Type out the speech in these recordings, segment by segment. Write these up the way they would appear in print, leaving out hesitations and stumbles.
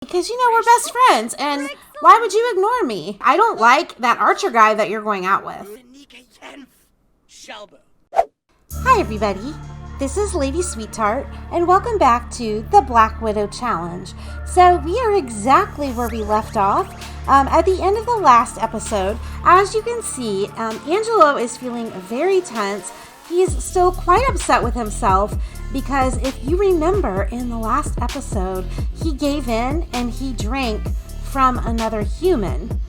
Because, we're best friends, and why would you ignore me? I don't like that Archer guy that you're going out with. Hi, everybody. This is Lady Sweetheart, and welcome back to the Black Widow Challenge. So, we are exactly where we left off at the end of the last episode. As you can see, Angelo is feeling very tense. He's still quite upset with himself because if you remember in the last episode, he gave in and he drank from another human.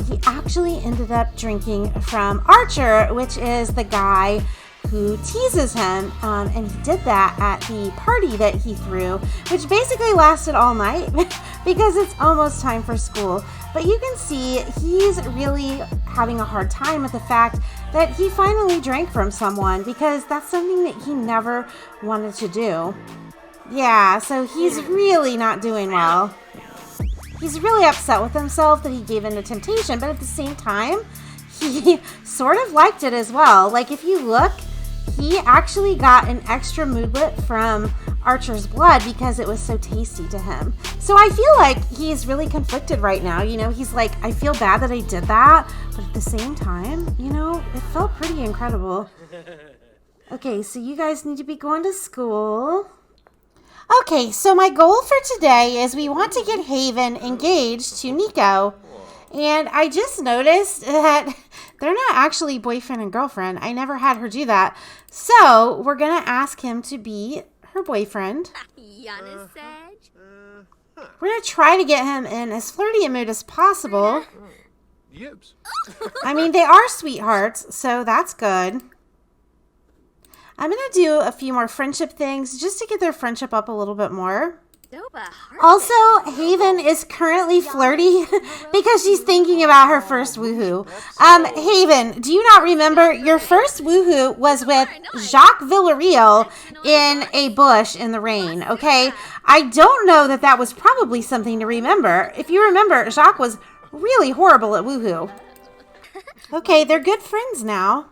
He actually ended up drinking from Archer, which is the guy who teases him, and he did that at the party that he threw, which basically lasted all night because it's almost time for school. But you can see he's really having a hard time with the fact that he finally drank from someone because that's something that he never wanted to do. Yeah, so he's really not doing well. He's really upset with himself that he gave in to temptation, but at the same time, he sort of liked it as well. Like, if you look, he actually got an extra moodlet from Archer's blood because it was so tasty to him. So I feel like he's really conflicted right now. He's like, I feel bad that I did that, but at the same time, it felt pretty incredible. Okay, so you guys need to be going to school. Okay, so my goal for today is we want to get Haven engaged to Nico. And I just noticed that they're not actually boyfriend and girlfriend. I never had her do that. So we're going to ask him to be her boyfriend. We're going to try to get him in as flirty a mood as possible. I mean, they are sweethearts, so that's good. I'm going to do a few more friendship things just to get their friendship up a little bit more. Also, Haven is currently flirty because she's thinking about her first woohoo. Haven, do you not remember your first woohoo was with Jacques Villarreal in a bush in the rain, okay? I don't know that was probably something to remember. If you remember, Jacques was really horrible at woohoo. Okay, they're good friends now.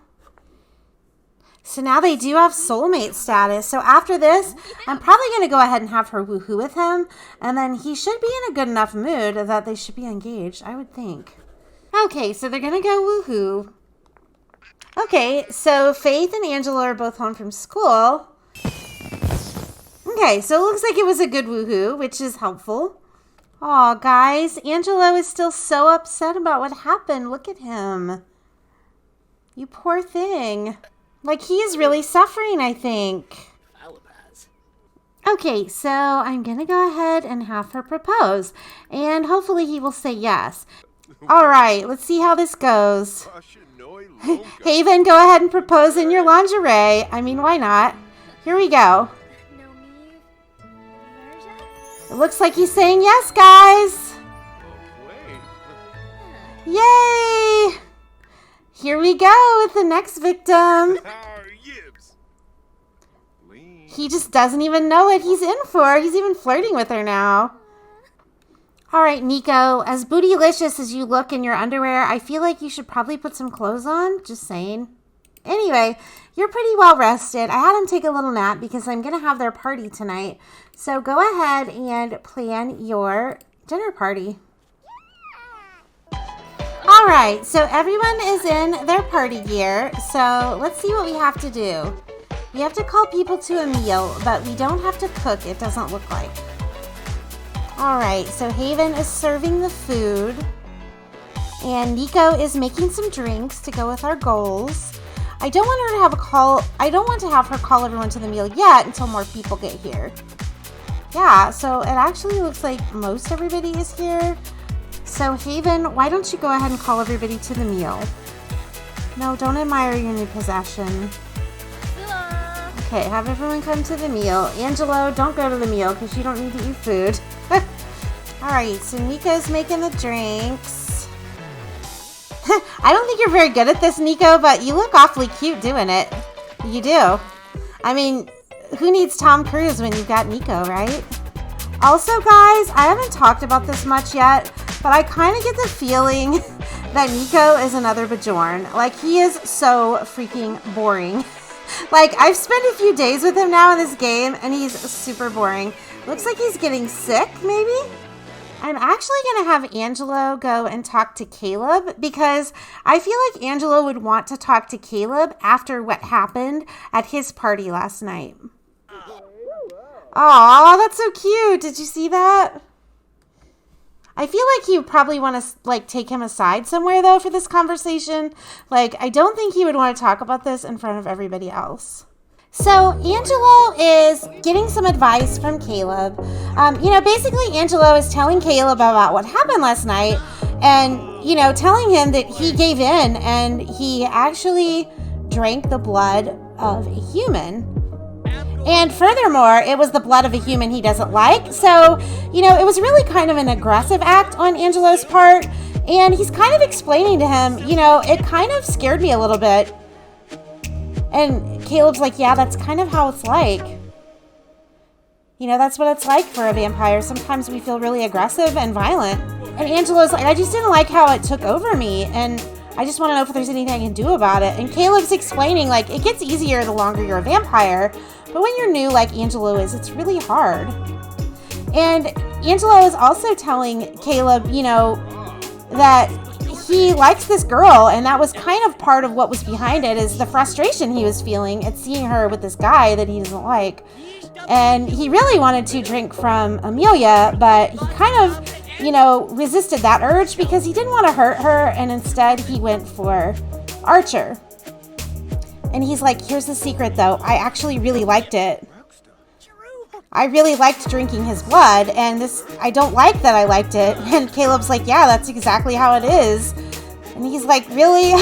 So now they do have soulmate status. So after this, I'm probably going to go ahead and have her woohoo with him. And then he should be in a good enough mood that they should be engaged, I would think. Okay, so they're going to go woohoo. Okay, so Faith and Angelo are both home from school. Okay, so it looks like it was a good woohoo, which is helpful. Aw, guys, Angelo is still so upset about what happened. Look at him. You poor thing. Like, he is really suffering, I think. Okay, so I'm going to go ahead and have her propose. And hopefully he will say yes. All right, let's see how this goes. Haven, go ahead and propose in your lingerie. I mean, why not? Here we go. It looks like he's saying yes, guys. Yay! Here we go with the next victim. He just doesn't even know what he's in for. He's even flirting with her now. All right, Nico, as bootylicious as you look in your underwear, I feel like you should probably put some clothes on. Just saying. Anyway, you're pretty well rested. I had him take a little nap because I'm going to have their party tonight. So go ahead and plan your dinner party. All right, so everyone is in their party gear, so let's see what we have to do. We have to call people to a meal, but we don't have to cook, it doesn't look like. All right, so Haven is serving the food, and Nico is making some drinks to go with our goals. I don't want her to have I don't want to have her call everyone to the meal yet until more people get here. Yeah, so it actually looks like most everybody is here. So, Haven, why don't you go ahead and call everybody to the meal? No, don't admire your new possession. Okay, have everyone come to the meal. Angelo, don't go to the meal because you don't need to eat food. Alright, so Nico's making the drinks. I don't think you're very good at this, Nico, but you look awfully cute doing it. You do. I mean, who needs Tom Cruise when you've got Nico, right? Also, guys, I haven't talked about this much yet, but I kind of get the feeling that Nico is another Bajorn. Like, he is so freaking boring. Like, I've spent a few days with him now in this game, and he's super boring. Looks like he's getting sick, maybe? I'm actually going to have Angelo go and talk to Caleb because I feel like Angelo would want to talk to Caleb after what happened at his party last night. Aw, that's so cute. Did you see that? I feel like he would probably want to like take him aside somewhere though for this conversation. Like, I don't think he would want to talk about this in front of everybody else. So Angelo is getting some advice from Caleb. Basically Angelo is telling Caleb about what happened last night and, telling him that he gave in and he actually drank the blood of a human. And furthermore, it was the blood of a human he doesn't like. So, it was really kind of an aggressive act on Angelo's part. And he's kind of explaining to him, it kind of scared me a little bit. And Caleb's like, yeah, that's kind of how it's like. That's what it's like for a vampire. Sometimes we feel really aggressive and violent. And Angelo's like, I just didn't like how it took over me. And I just want to know if there's anything I can do about it. And Caleb's explaining, like, it gets easier the longer you're a vampire. But when you're new, like Angelo is, it's really hard. And Angelo is also telling Caleb, that he likes this girl, and that was kind of part of what was behind it, is the frustration he was feeling at seeing her with this guy that he doesn't like. And he really wanted to drink from Amelia, but he kind of, resisted that urge because he didn't want to hurt her, and instead he went for Archer. And he's like, here's the secret though, I actually really liked it. I really liked drinking his blood, and I don't like that I liked it. And Caleb's like, yeah, that's exactly how it is. And he's like, really?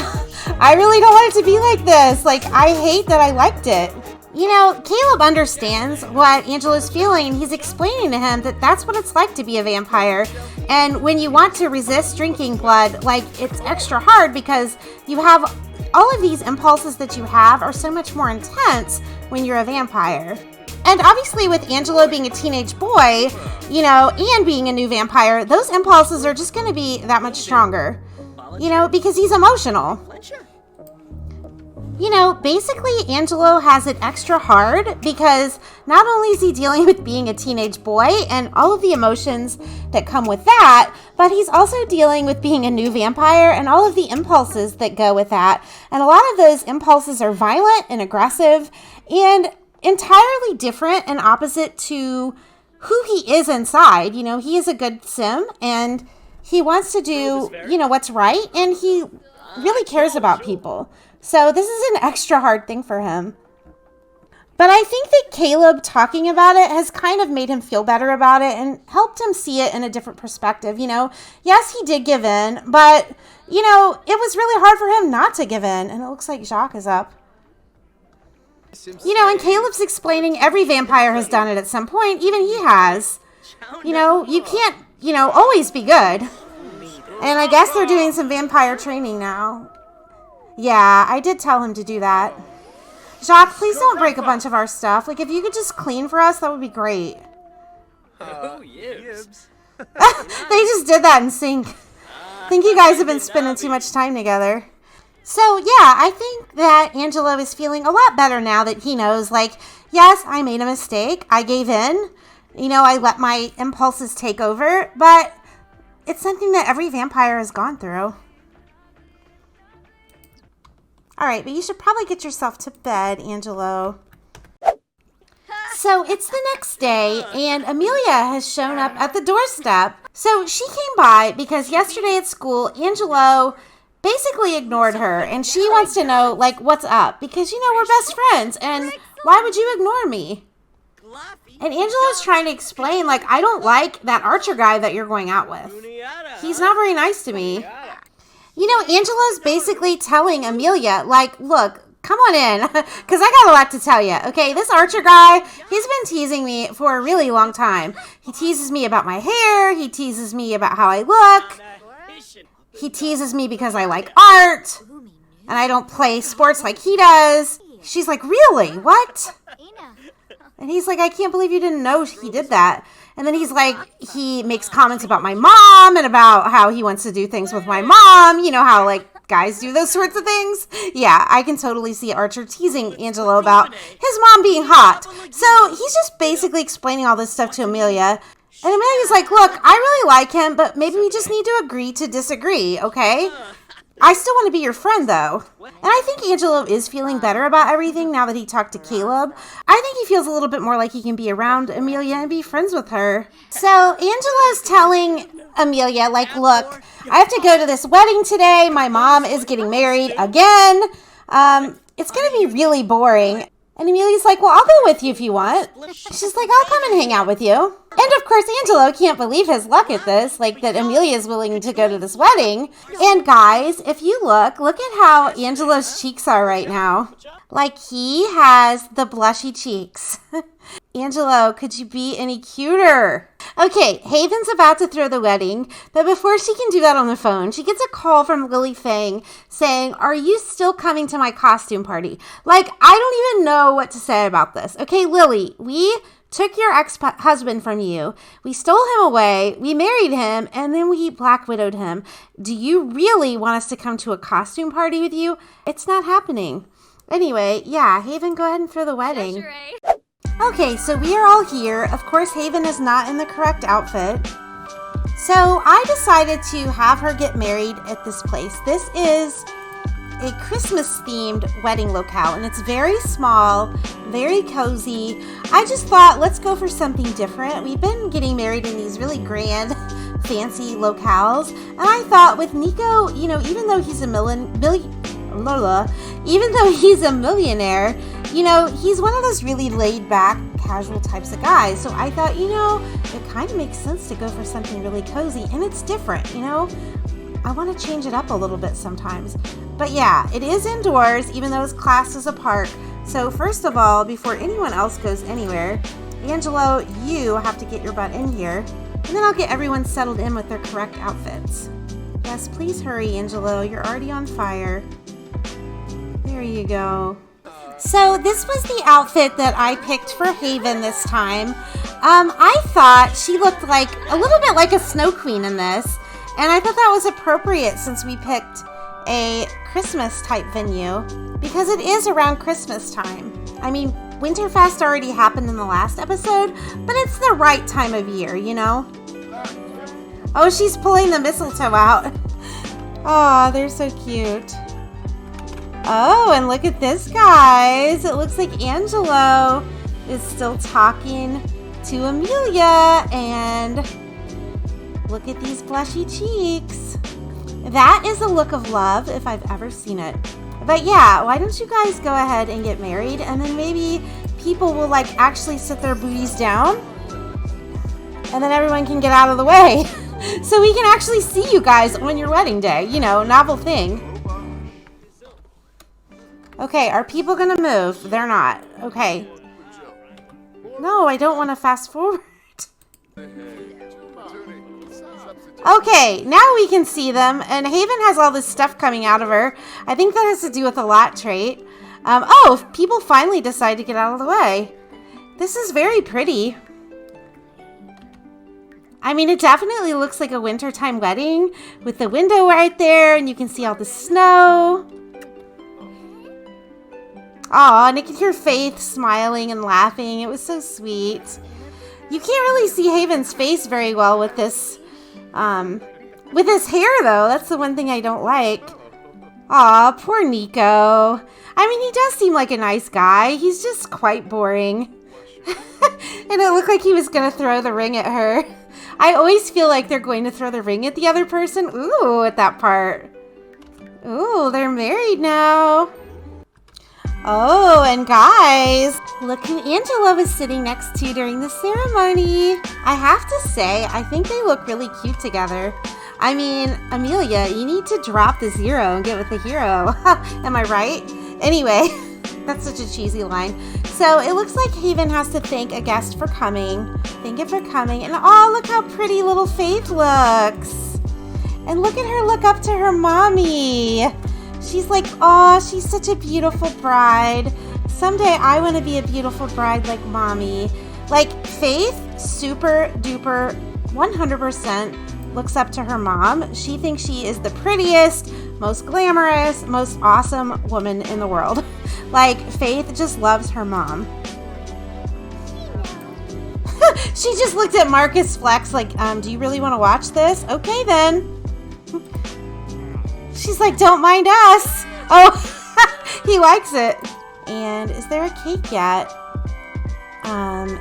I really don't want it to be like this. Like, I hate that I liked it. Caleb understands what Angelo's feeling, and he's explaining to him that that's what it's like to be a vampire. And when you want to resist drinking blood, like, it's extra hard because you have all of these impulses that you have are so much more intense when you're a vampire. And obviously with Angelo being a teenage boy, and being a new vampire, those impulses are just going to be that much stronger, because he's emotional. Basically Angelo has it extra hard because not only is he dealing with being a teenage boy and all of the emotions that come with that, but he's also dealing with being a new vampire and all of the impulses that go with that. And a lot of those impulses are violent and aggressive and entirely different and opposite to who he is inside. He is a good sim and he wants to do, what's right, and he really cares about people. So this is an extra hard thing for him. But I think that Caleb talking about it has kind of made him feel better about it and helped him see it in a different perspective. Yes, he did give in, but, it was really hard for him not to give in. And it looks like Jacques is up. And Caleb's explaining every vampire has done it at some point. Even he has. You can't, always be good. And I guess they're doing some vampire training now. Yeah, I did tell him to do that. Jacques, please don't break a bunch of our stuff. Like, if you could just clean for us, that would be great. Oh, yibs. They just did that in sync. I think you guys have been spending too much time together. So, yeah, I think that Angelo is feeling a lot better now that he knows, like, yes, I made a mistake. I gave in. I let my impulses take over. But it's something that every vampire has gone through. All right, but you should probably get yourself to bed, Angelo. So it's the next day, and Amelia has shown up at the doorstep. So she came by because yesterday at school, Angelo basically ignored her, and she wants to know, like, what's up? Because, we're best friends, and why would you ignore me? And Angelo's trying to explain, like, I don't like that Archer guy that you're going out with. He's not very nice to me. Angelo's basically telling Amelia, like, look, come on in, because I got a lot to tell you, okay? This Archer guy, he's been teasing me for a really long time. He teases me about my hair. He teases me about how I look. He teases me because I like art, and I don't play sports like he does. She's like, really? What? And he's like, I can't believe you didn't know he did that. And then he's like, he makes comments about my mom and about how he wants to do things with my mom. How, like, guys do those sorts of things. Yeah, I can totally see Archer teasing Angelo about his mom being hot. So he's just basically explaining all this stuff to Amelia. And Amelia's like, look, I really like him, but maybe we just need to agree to disagree, okay? I still want to be your friend, though. And I think Angelo is feeling better about everything now that he talked to Caleb. I think he feels a little bit more like he can be around Amelia and be friends with her. So Angelo's telling Amelia, like, look, I have to go to this wedding today. My mom is getting married again. It's going to be really boring. And Amelia's like, well, I'll go with you if you want. She's like, I'll come and hang out with you. And of course, Angelo can't believe his luck at this, like that Amelia is willing to go to this wedding. And guys, if you look at how Angelo's cheeks are right now. Like he has the blushy cheeks. Angelo, could you be any cuter? Okay, Haven's about to throw the wedding, but before she can do that on the phone, she gets a call from Lily Fang saying, are you still coming to my costume party? Like, I don't even know what to say about this. Okay, Lily, we took your ex-husband from you. We stole him away. We married him, and then we Black Widowed him. Do you really want us to come to a costume party with you? It's not happening. Anyway, yeah, Haven, go ahead and throw the wedding. Okay, so we are all here. Of course, Haven is not in the correct outfit. So I decided to have her get married at this place. This is a Christmas-themed wedding locale, and it's very small, very cozy. I just thought, let's go for something different. We've been getting married in these really grand, fancy locales, and I thought with Nico, you know, even though he's a millionaire, you know, he's one of those really laid-back, casual types of guys. So I thought, you know, it kind of makes sense to go for something really cozy, and it's different, you know. I want to change it up a little bit sometimes. But yeah, it is indoors, even though it's classed as a park. So first of all, before anyone else goes anywhere, Angelo, you have to get your butt in here, and then I'll get everyone settled in with their correct outfits. Yes, please hurry, Angelo. You're already on fire. There you go. So this was the outfit that I picked for Haven this time. I thought she looked like a little bit like a snow queen in this, and I thought that was appropriate since we picked a Christmas type venue because it is around Christmas time. I mean, Winterfest already happened in the last episode, but it's the right time of year, you know? Oh, she's pulling the mistletoe out. Oh, they're so cute. Oh, and look at this, guys. It looks like Angelo is still talking to Amelia, and look at these blushy cheeks. That is a look of love if I've ever seen it. But yeah, why don't you guys go ahead and get married, and then maybe people will like actually sit their booties down, and then everyone can get out of the way. So we can actually see you guys on your wedding day, you know, novel thing. Okay, are people gonna move? They're not. Okay. No, I don't want to fast forward. Okay, now we can see them, and Haven has all this stuff coming out of her. I think that has to do with the lot trait. Oh, people finally decide to get out of the way. This is very pretty. I mean, it definitely looks like a wintertime wedding with the window right there, and you can see all the snow. Aw, and I could hear Faith smiling and laughing. It was so sweet. You can't really see Haven's face very well with this, with his hair, though. That's the one thing I don't like. Aw, poor Nico. I mean, he does seem like a nice guy. He's just quite boring. And it looked like he was going to throw the ring at her. I always feel like they're going to throw the ring at the other person. Ooh, at that part. Ooh, they're married now. Oh, and guys, look who Angelo was sitting next to during the ceremony. I have to say, I think they look really cute together. I mean, Amelia, you need to drop the zero and get with the hero. Am I right? Anyway, that's such a cheesy line. So it looks like Haven has to thank a guest for coming. Thank it for coming. And oh, look how pretty little Faith looks. And look at her look up to her mommy. She's like, oh, she's such a beautiful bride. Someday I want to be a beautiful bride like mommy. Like Faith, super duper, 100% looks up to her mom. She thinks she is the prettiest, most glamorous, most awesome woman in the world. Like Faith just loves her mom. She just looked at Marcus flex like, do you really want to watch this? Okay, then. She's like, don't mind us. Oh, he likes it. And is there a cake yet?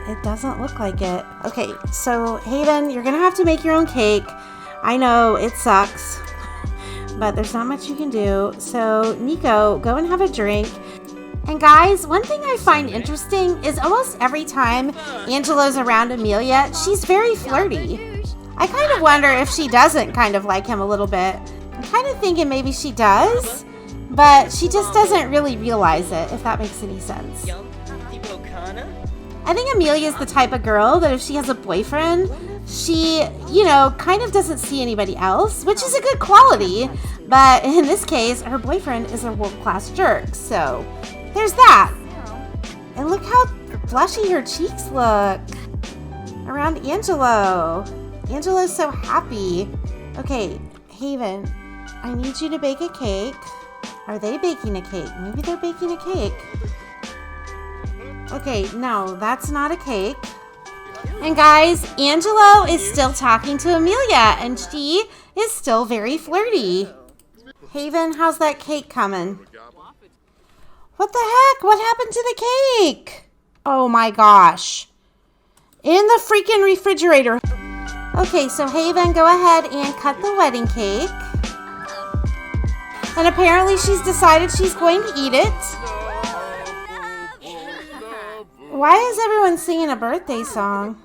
It doesn't look like it. Okay, so Haven, you're gonna have to make your own cake. I know, it sucks, but there's not much you can do. So Nico, go and have a drink. And guys, one thing I find interesting is almost every time Angelo's around Amelia, she's very flirty. I kind of wonder if she doesn't kind of like him a little bit. I'm kind of thinking maybe she does, but she just doesn't really realize it, if that makes any sense. I think Amelia's the type of girl that if she has a boyfriend, she, kind of doesn't see anybody else, which is a good quality. But in this case, her boyfriend is a world-class jerk, so there's that. And look how blushy her cheeks look around Angelo. Angelo's so happy. Okay, Haven, I need you to bake a cake. Are they baking a cake? Maybe they're baking a cake. Okay, no, that's not a cake. And guys, Angelo is still talking to Amelia, and she is still very flirty. Haven, how's that cake coming? What the heck? What happened to the cake? Oh my gosh. In the freaking refrigerator. Okay, so Haven, go ahead and cut the wedding cake. And apparently she's decided she's going to eat it. Why is everyone singing a birthday song?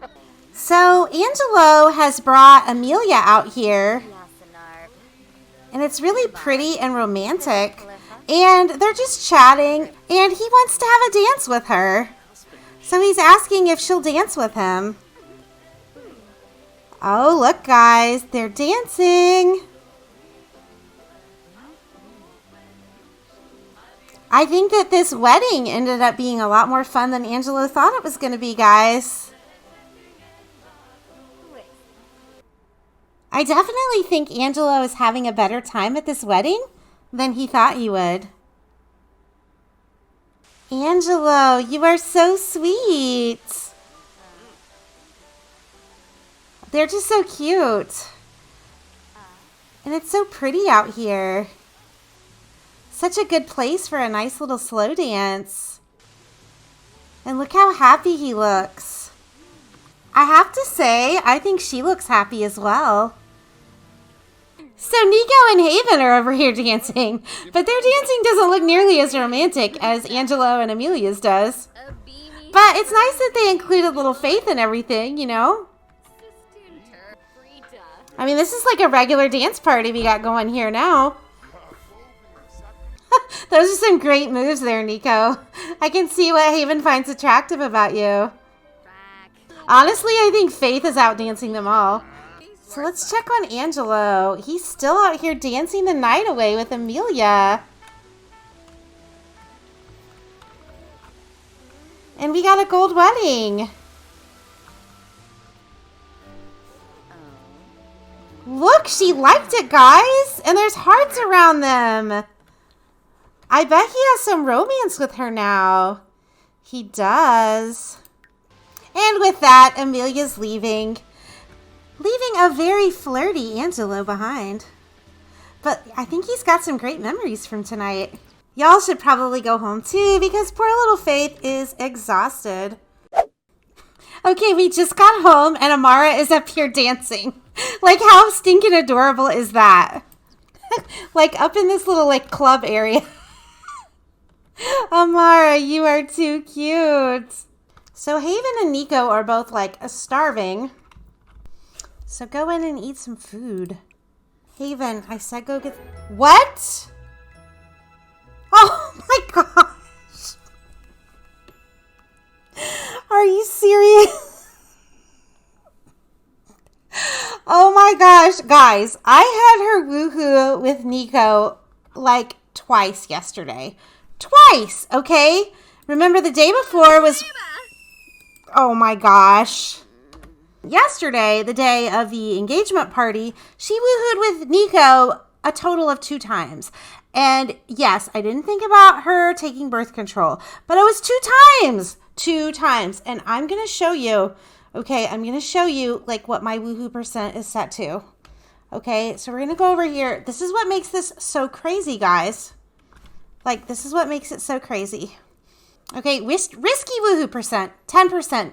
So Angelo has brought Amelia out here. And it's really pretty and romantic. And they're just chatting. And he wants to have a dance with her. So he's asking if she'll dance with him. Oh, look guys, they're dancing. I think that this wedding ended up being a lot more fun than Angelo thought it was going to be, guys. I definitely think Angelo is having a better time at this wedding than he thought he would. Angelo, you are so sweet. They're just so cute. And it's so pretty out here. Such a good place for a nice little slow dance. And look how happy he looks. I have to say, I think she looks happy as well. So Nico and Haven are over here dancing, but their dancing doesn't look nearly as romantic as Angelo and Amelia's does. But it's nice that they included little Faith and everything, you know? I mean, this is like a regular dance party we got going here now. Those are some great moves there, Nico. I can see what Haven finds attractive about you. Honestly, I think Faith is out dancing them all. So let's check on Angelo. He's still out here dancing the night away with Amelia. And we got a gold wedding. Look, she liked it, guys. And there's hearts around them. I bet he has some romance with her now. He does. And with that, Amelia's leaving. Leaving a very flirty Angelo behind. But I think he's got some great memories from tonight. Y'all should probably go home too because poor little Faith is exhausted. Okay, we just got home and Amara is up here dancing. Like, how stinking adorable is that? Like, up in this little, like, club area. Amara, you are too cute. So Haven and Nico are both, like, starving. So go in and eat some food. Haven, I said go get... What? Oh, my gosh. Are you serious? Oh my gosh, guys, I had her woohoo with Nico like twice yesterday. Twice, okay? Remember the day before was... Oh my gosh. Yesterday, the day of the engagement party, she woohooed with Nico a total of 2 times. And yes, I didn't think about her taking birth control, but it was 2 times. 2 times. And I'm going to show you Okay, I'm going to show you like what my woohoo percent is set to. Okay, so we're going to go over here. This is what makes this so crazy, guys. Like, this is what makes it so crazy. Okay, risky woohoo percent, 10%.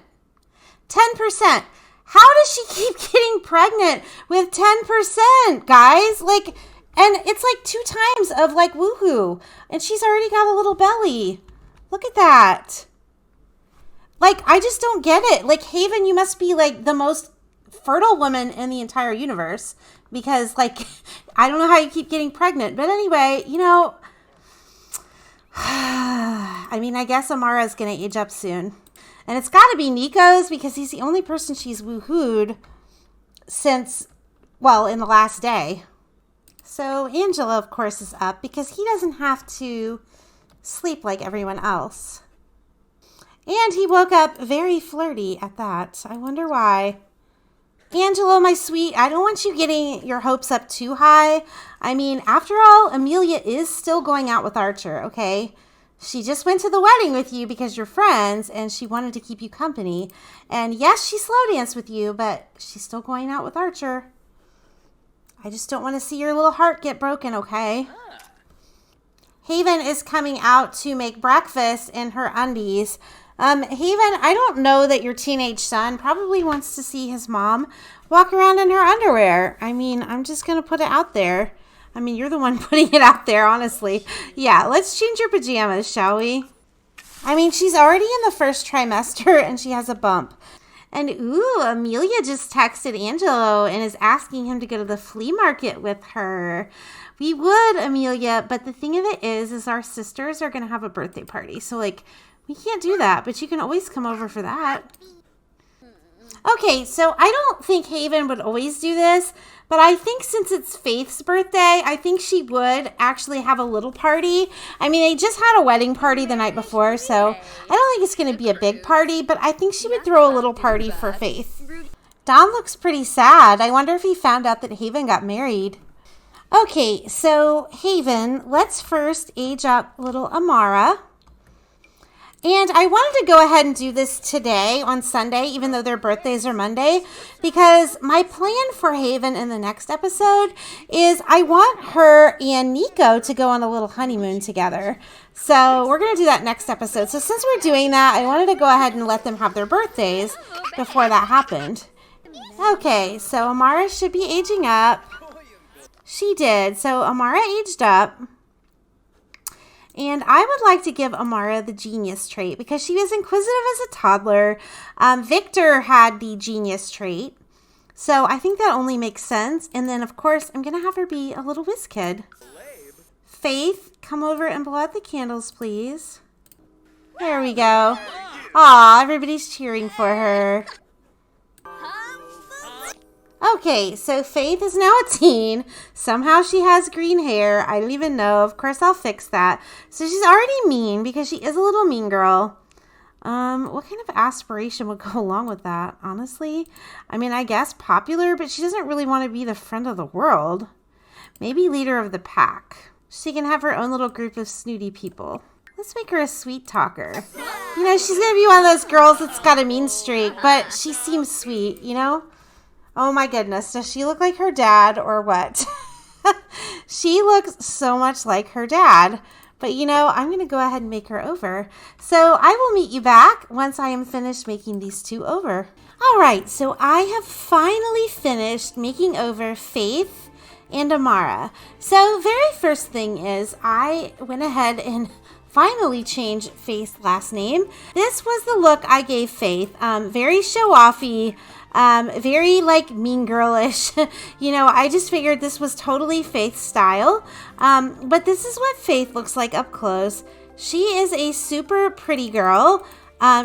10%. How does she keep getting pregnant with 10%, guys? Like, and it's like 2 times of like woohoo. And she's already got a little belly. Look at that. Like, I just don't get it. Like, Haven, you must be like the most fertile woman in the entire universe. Because, like, I don't know how you keep getting pregnant. But anyway, you know, I mean, I guess Amara is going to age up soon. And it's got to be Nico's because he's the only person she's woohooed since, well, in the last day. So Angelo, of course, is up because he doesn't have to sleep like everyone else. And he woke up very flirty at that. I wonder why. Angelo, my sweet, I don't want you getting your hopes up too high. I mean, after all, Amelia is still going out with Archer, okay? She just went to the wedding with you because you're friends and she wanted to keep you company. And yes, she slow danced with you, but she's still going out with Archer. I just don't want to see your little heart get broken, okay? Haven is coming out to make breakfast in her undies. Haven, I don't know that your teenage son probably wants to see his mom walk around in her underwear. I mean, I'm just going to put it out there. I mean, you're the one putting it out there, honestly. Yeah, let's change your pajamas, shall we? I mean, she's already in the first trimester and she has a bump. And ooh, Amelia just texted Angelo and is asking him to go to the flea market with her. We would, Amelia, but the thing of it is our sisters are going to have a birthday party. So, like, we can't do that, but you can always come over for that. Okay, so I don't think Haven would always do this, but I think since it's Faith's birthday, I think she would actually have a little party. I mean, they just had a wedding party the night before, so I don't think it's going to be a big party, but I think she would throw a little party for Faith. Don looks pretty sad. I wonder if he found out that Haven got married. Okay, so Haven, let's first age up little Amara. And I wanted to go ahead and do this today on Sunday, even though their birthdays are Monday, because my plan for Haven in the next episode is I want her and Nico to go on a little honeymoon together. So we're going to do that next episode. So since we're doing that, I wanted to go ahead and let them have their birthdays before that happened. Okay, so Amara should be aging up. She did. So Amara aged up. And I would like to give Amara the genius trait because she was inquisitive as a toddler. Victor had the genius trait. So I think that only makes sense. And then, of course, I'm going to have her be a little whiz kid. Faith, come over and blow out the candles, please. There we go. Aw, everybody's cheering for her. Okay, so Faith is now a teen. Somehow she has green hair. I don't even know. Of course, I'll fix that. So she's already mean because she is a little mean girl. What kind of aspiration would go along with that, honestly? I mean, I guess popular, but she doesn't really want to be the friend of the world. Maybe leader of the pack. She can have her own little group of snooty people. Let's make her a sweet talker. You know, she's going to be one of those girls that's got a mean streak, but she seems sweet, you know? Oh my goodness, does she look like her dad or what? She looks so much like her dad. But you know, I'm going to go ahead and make her over. So I will meet you back once I am finished making these two over. All right, so I have finally finished making over Faith and Amara. So very first thing is I went ahead and finally changed Faith's last name. This was the look I gave Faith. Very show-offy. Very like mean girlish. You know, I just figured this was totally Faith's style. But this is what Faith looks like up close. She is a super pretty girl.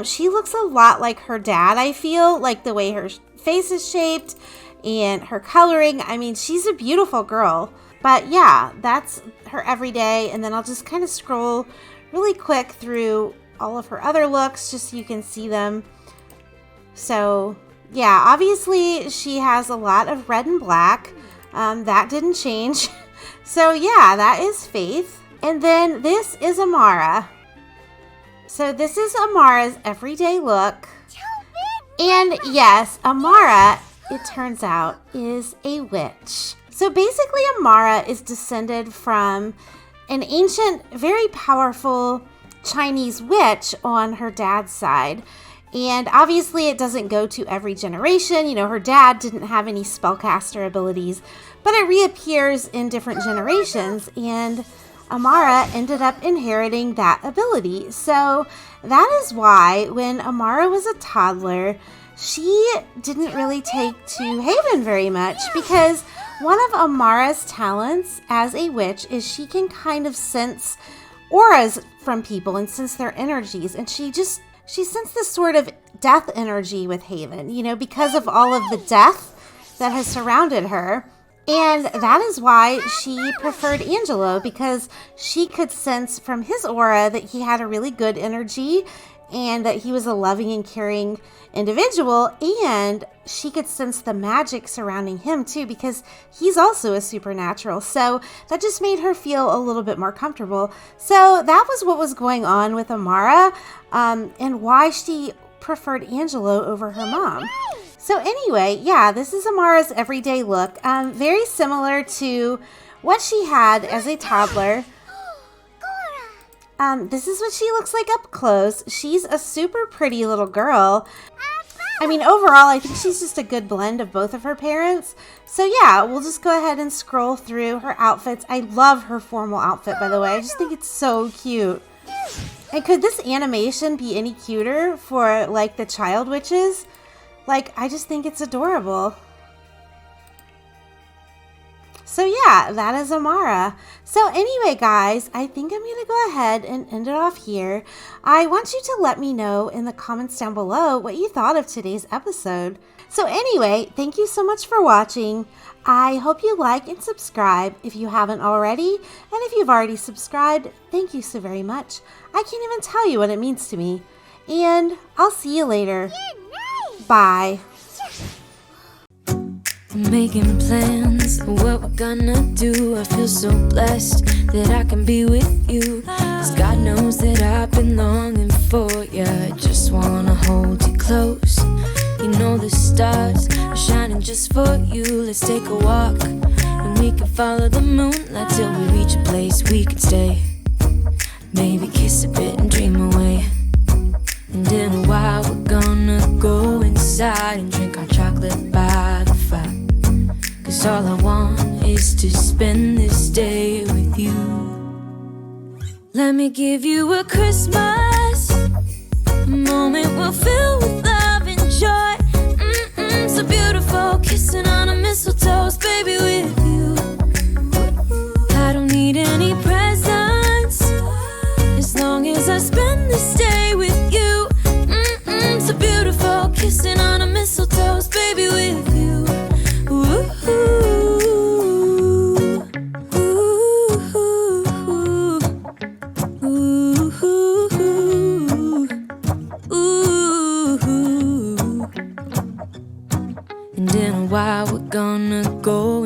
She looks a lot like her dad, I feel, like the way her face is shaped and her coloring. I mean, she's a beautiful girl. But yeah, that's her everyday. And then I'll just kind of scroll really quick through all of her other looks just so you can see them. So yeah, obviously she has a lot of red and black. That didn't change. So yeah, that is Faith. And then this is Amara. So this is Amara's everyday look. And yes, Amara, it turns out, is a witch. So basically, Amara is descended from an ancient, very powerful Chinese witch on her dad's side. And obviously, it doesn't go to every generation. You know, her dad didn't have any spellcaster abilities, but it reappears in different generations. And Amara ended up inheriting that ability. So that is why when Amara was a toddler, she didn't really take to Haven very much, because one of Amara's talents as a witch is she can kind of sense auras from people and sense their energies. And she sensed this sort of death energy with Haven, you know, because of all of the death that has surrounded her. And that is why she preferred Angelo, because she could sense from his aura that he had a really good energy and that he was a loving and caring individual. And she could sense the magic surrounding him too, because he's also a supernatural. So that just made her feel a little bit more comfortable. So that was what was going on with Amara, and why she preferred Angelo over her mom. So anyway, yeah, this is Amara's everyday look. Very similar to what she had as a toddler. This is what she looks like up close. She's a super pretty little girl. I mean, overall, I think she's just a good blend of both of her parents. So yeah, we'll just go ahead and scroll through her outfits. I love her formal outfit, by the way. I just think it's so cute. And could this animation be any cuter for, like, the child witches? Like, I just think it's adorable. So yeah, that is Amara. So anyway, guys, I think I'm going to go ahead and end it off here. I want you to let me know in the comments down below what you thought of today's episode. So anyway, thank you so much for watching. I hope you like and subscribe if you haven't already. And if you've already subscribed, thank you so very much. I can't even tell you what it means to me. And I'll see you later. Bye. I'm making plans of what we're gonna do. I feel so blessed that I can be with you, 'cause God knows that I've been longing for you. I just wanna hold you close. You know the stars are shining just for you. Let's take a walk and we can follow the moonlight till we reach a place we can stay. Maybe kiss a bit and dream away. And in a while we're gonna go inside and drink our chocolate by the fire, 'cause all I want is to spend this day with you. Let me give you a Christmas, a moment we'll fill with love and joy. So beautiful, kissing on a mistletoe, baby, we